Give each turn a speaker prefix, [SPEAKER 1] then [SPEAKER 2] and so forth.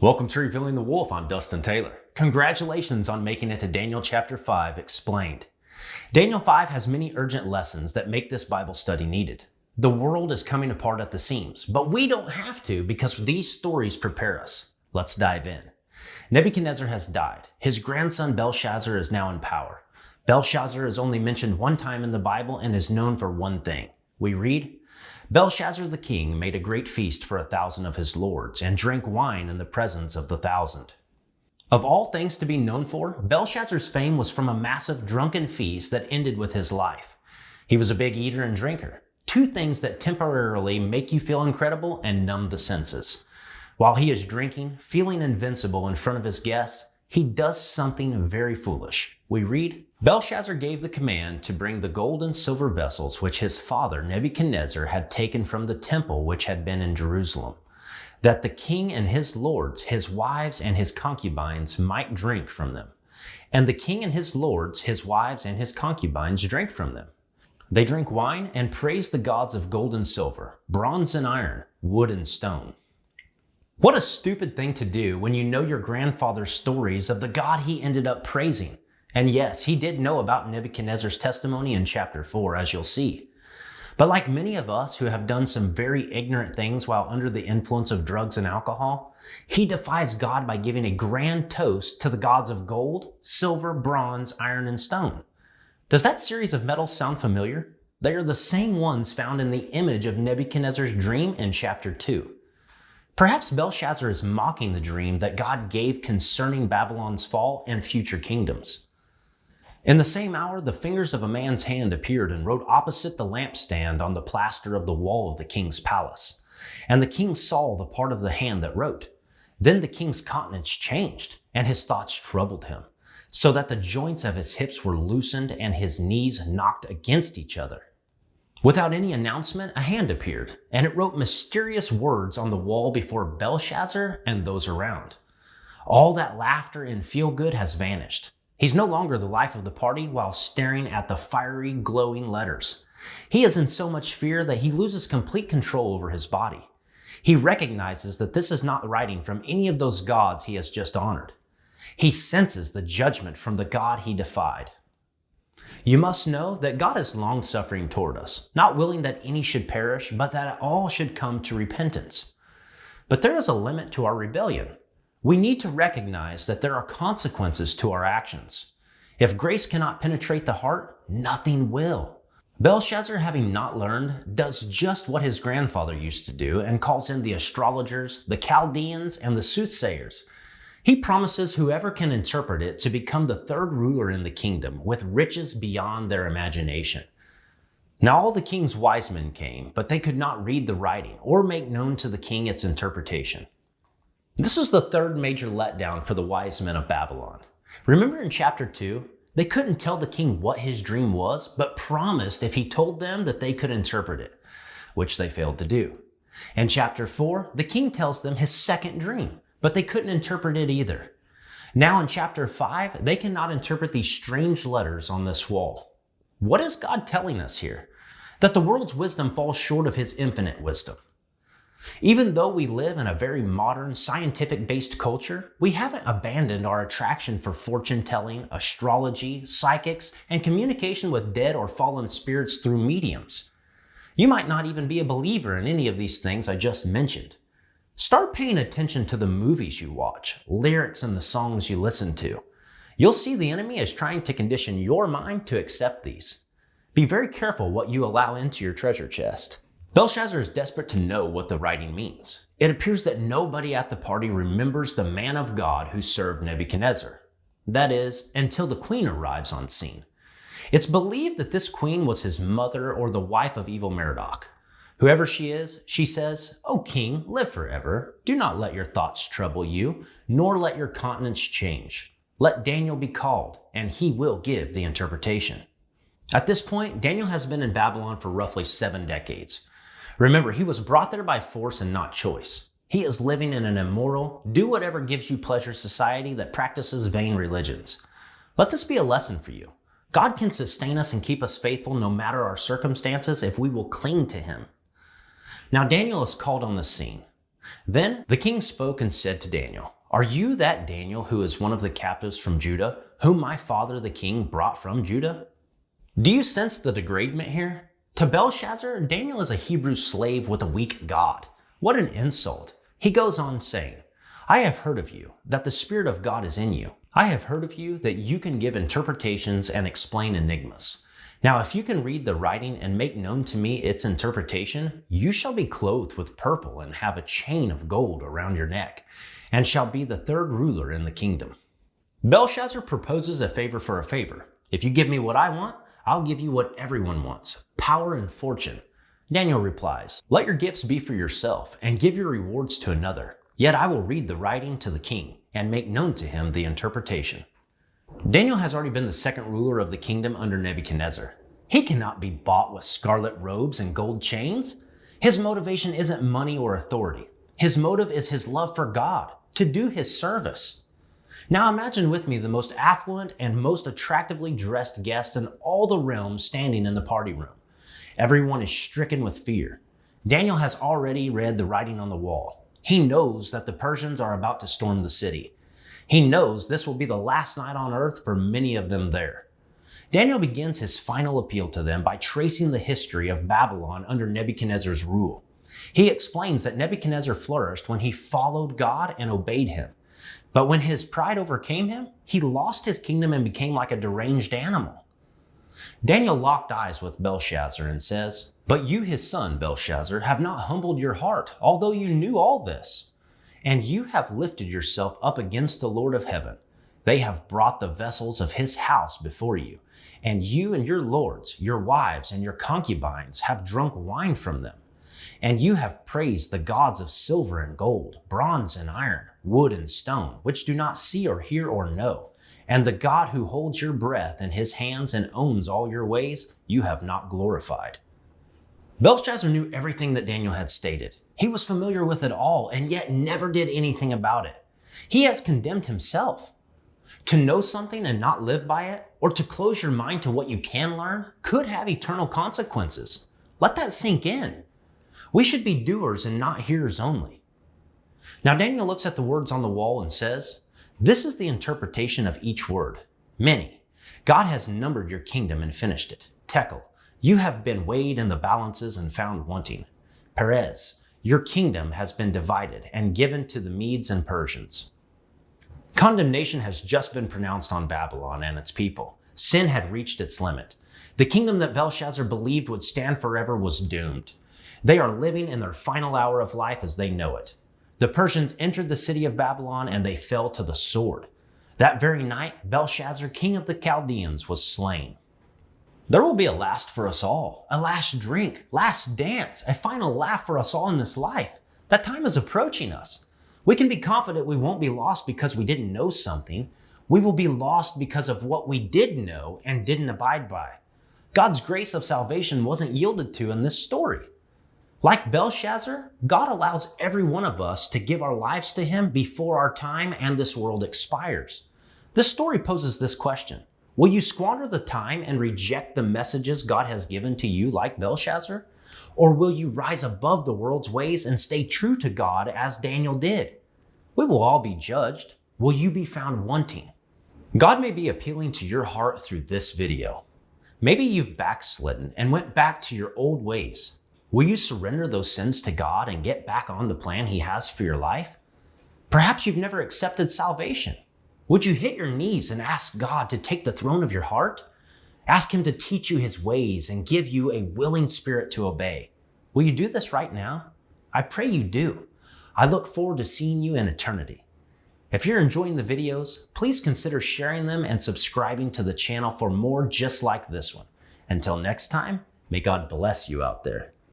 [SPEAKER 1] Welcome to Revealing the Wolf. I'm Dustin Taylor. Congratulations on making it to Daniel chapter 5 explained. Daniel 5 has many urgent lessons that make this Bible study needed. The world is coming apart at the seams, but we don't have to because these stories prepare us. Let's dive in. Nebuchadnezzar has died. His grandson Belshazzar is now in power. Belshazzar is only mentioned one time in the Bible and is known for one thing. We read, Belshazzar the king made a great feast for 1,000 of his lords and drank wine in the presence of the 1,000. Of all things to be known for, Belshazzar's fame was from a massive drunken feast that ended with his life. He was a big eater and drinker, two things that temporarily make you feel incredible and numb the senses. While he is drinking, feeling invincible in front of his guests, he does something very foolish. We read, Belshazzar gave the command to bring the gold and silver vessels which his father Nebuchadnezzar had taken from the temple which had been in Jerusalem, that the king and his lords, his wives and his concubines might drink from them. And the king and his lords, his wives and his concubines drank from them. They drank wine and praised the gods of gold and silver, bronze and iron, wood and stone. What a stupid thing to do when you know your grandfather's stories of the God he ended up praising. And yes, he did know about Nebuchadnezzar's testimony in chapter 4, as you'll see. But like many of us who have done some very ignorant things while under the influence of drugs and alcohol, he defies God by giving a grand toast to the gods of gold, silver, bronze, iron, and stone. Does that series of metals sound familiar? They are the same ones found in the image of Nebuchadnezzar's dream in chapter 2. Perhaps Belshazzar is mocking the dream that God gave concerning Babylon's fall and future kingdoms. In the same hour, the fingers of a man's hand appeared and wrote opposite the lampstand on the plaster of the wall of the king's palace. And the king saw the part of the hand that wrote. Then the king's countenance changed, and his thoughts troubled him, so that the joints of his hips were loosened and his knees knocked against each other. Without any announcement, a hand appeared, and it wrote mysterious words on the wall before Belshazzar and those around. All that laughter and feel-good has vanished. He's no longer the life of the party while staring at the fiery, glowing letters. He is in so much fear that he loses complete control over his body. He recognizes that this is not writing from any of those gods he has just honored. He senses the judgment from the God he defied. You must know that God is long-suffering toward us, not willing that any should perish, but that all should come to repentance. But there is a limit to our rebellion. We need to recognize that there are consequences to our actions. If grace cannot penetrate the heart, nothing will. Belshazzar, having not learned, does just what his grandfather used to do and calls in the astrologers, the Chaldeans, and the soothsayers. He promises whoever can interpret it to become the third ruler in the kingdom with riches beyond their imagination. Now all the king's wise men came, but they could not read the writing or make known to the king its interpretation. This is the third major letdown for the wise men of Babylon. Remember in chapter 2, they couldn't tell the king what his dream was, but promised if he told them that they could interpret it, which they failed to do. In chapter 4, the king tells them his second dream, but they couldn't interpret it either. Now in chapter 5, they cannot interpret these strange letters on this wall. What is God telling us here? That the world's wisdom falls short of his infinite wisdom. Even though we live in a very modern, scientific-based culture, we haven't abandoned our attraction for fortune-telling, astrology, psychics, and communication with dead or fallen spirits through mediums. You might not even be a believer in any of these things I just mentioned. Start paying attention to the movies you watch, lyrics in the songs you listen to. You'll see the enemy is trying to condition your mind to accept these. Be very careful what you allow into your treasure chest. Belshazzar is desperate to know what the writing means. It appears that nobody at the party remembers the man of God who served Nebuchadnezzar. That is, until the queen arrives on scene. It's believed that this queen was his mother or the wife of evil Merodach. Whoever she is, she says, O king, live forever. Do not let your thoughts trouble you, nor let your countenance change. Let Daniel be called, and he will give the interpretation. At this point, Daniel has been in Babylon for roughly 7 decades. Remember, he was brought there by force and not choice. He is living in an immoral, do-whatever gives you pleasure society that practices vain religions. Let this be a lesson for you. God can sustain us and keep us faithful no matter our circumstances if we will cling to him. Now Daniel is called on the scene. Then the king spoke and said to Daniel, Are you that Daniel who is one of the captives from Judah, whom my father the king brought from Judah? Do you sense the degradement here? To Belshazzar, Daniel is a Hebrew slave with a weak God. What an insult. He goes on saying, I have heard of you, that the Spirit of God is in you. I have heard of you that you can give interpretations and explain enigmas. Now, if you can read the writing and make known to me its interpretation, you shall be clothed with purple and have a chain of gold around your neck, and shall be the third ruler in the kingdom. Belshazzar proposes a favor for a favor. If you give me what I want, I'll give you what everyone wants, power and fortune. Daniel replies, let your gifts be for yourself, and give your rewards to another. Yet I will read the writing to the king, and make known to him the interpretation. Daniel has already been the second ruler of the kingdom under Nebuchadnezzar. He cannot be bought with scarlet robes and gold chains. His motivation isn't money or authority. His motive is his love for God, to do his service. Now imagine with me the most affluent and most attractively dressed guest in all the realm standing in the party room. Everyone is stricken with fear. Daniel has already read the writing on the wall. He knows that the Persians are about to storm the city. He knows this will be the last night on earth for many of them there. Daniel begins his final appeal to them by tracing the history of Babylon under Nebuchadnezzar's rule. He explains that Nebuchadnezzar flourished when he followed God and obeyed him. But when his pride overcame him, he lost his kingdom and became like a deranged animal. Daniel locked eyes with Belshazzar and says, but you, his son, Belshazzar, have not humbled your heart, although you knew all this. And you have lifted yourself up against the Lord of heaven. They have brought the vessels of his house before you, and you and your lords, your wives, and your concubines have drunk wine from them. And you have praised the gods of silver and gold, bronze and iron, wood and stone, which do not see or hear or know. And the God who holds your breath in his hands and owns all your ways, you have not glorified. Belshazzar knew everything that Daniel had stated. He was familiar with it all and yet never did anything about it. He has condemned himself. To know something and not live by it, or to close your mind to what you can learn, could have eternal consequences. Let that sink in. We should be doers and not hearers only. Now Daniel looks at the words on the wall and says, this is the interpretation of each word. Many. God has numbered your kingdom and finished it. Tekel. You have been weighed in the balances and found wanting. Perez. Your kingdom has been divided and given to the Medes and Persians. Condemnation has just been pronounced on Babylon and its people. Sin had reached its limit. The kingdom that Belshazzar believed would stand forever was doomed. They are living in their final hour of life as they know it. The Persians entered the city of Babylon and they fell to the sword. That very night, Belshazzar, king of the Chaldeans, was slain. There will be a last for us all, a last drink, last dance, a final laugh for us all in this life. That time is approaching us. We can be confident we won't be lost because we didn't know something. We will be lost because of what we did know and didn't abide by. God's grace of salvation wasn't yielded to in this story. Like Belshazzar, God allows every one of us to give our lives to him before our time and this world expires. This story poses this question. Will you squander the time and reject the messages God has given to you like Belshazzar? Or will you rise above the world's ways and stay true to God as Daniel did? We will all be judged. Will you be found wanting? God may be appealing to your heart through this video. Maybe you've backslidden and went back to your old ways. Will you surrender those sins to God and get back on the plan he has for your life? Perhaps you've never accepted salvation. Would you hit your knees and ask God to take the throne of your heart? Ask him to teach you his ways and give you a willing spirit to obey. Will you do this right now? I pray you do. I look forward to seeing you in eternity. If you're enjoying the videos, please consider sharing them and subscribing to the channel for more just like this one. Until next time, may God bless you out there.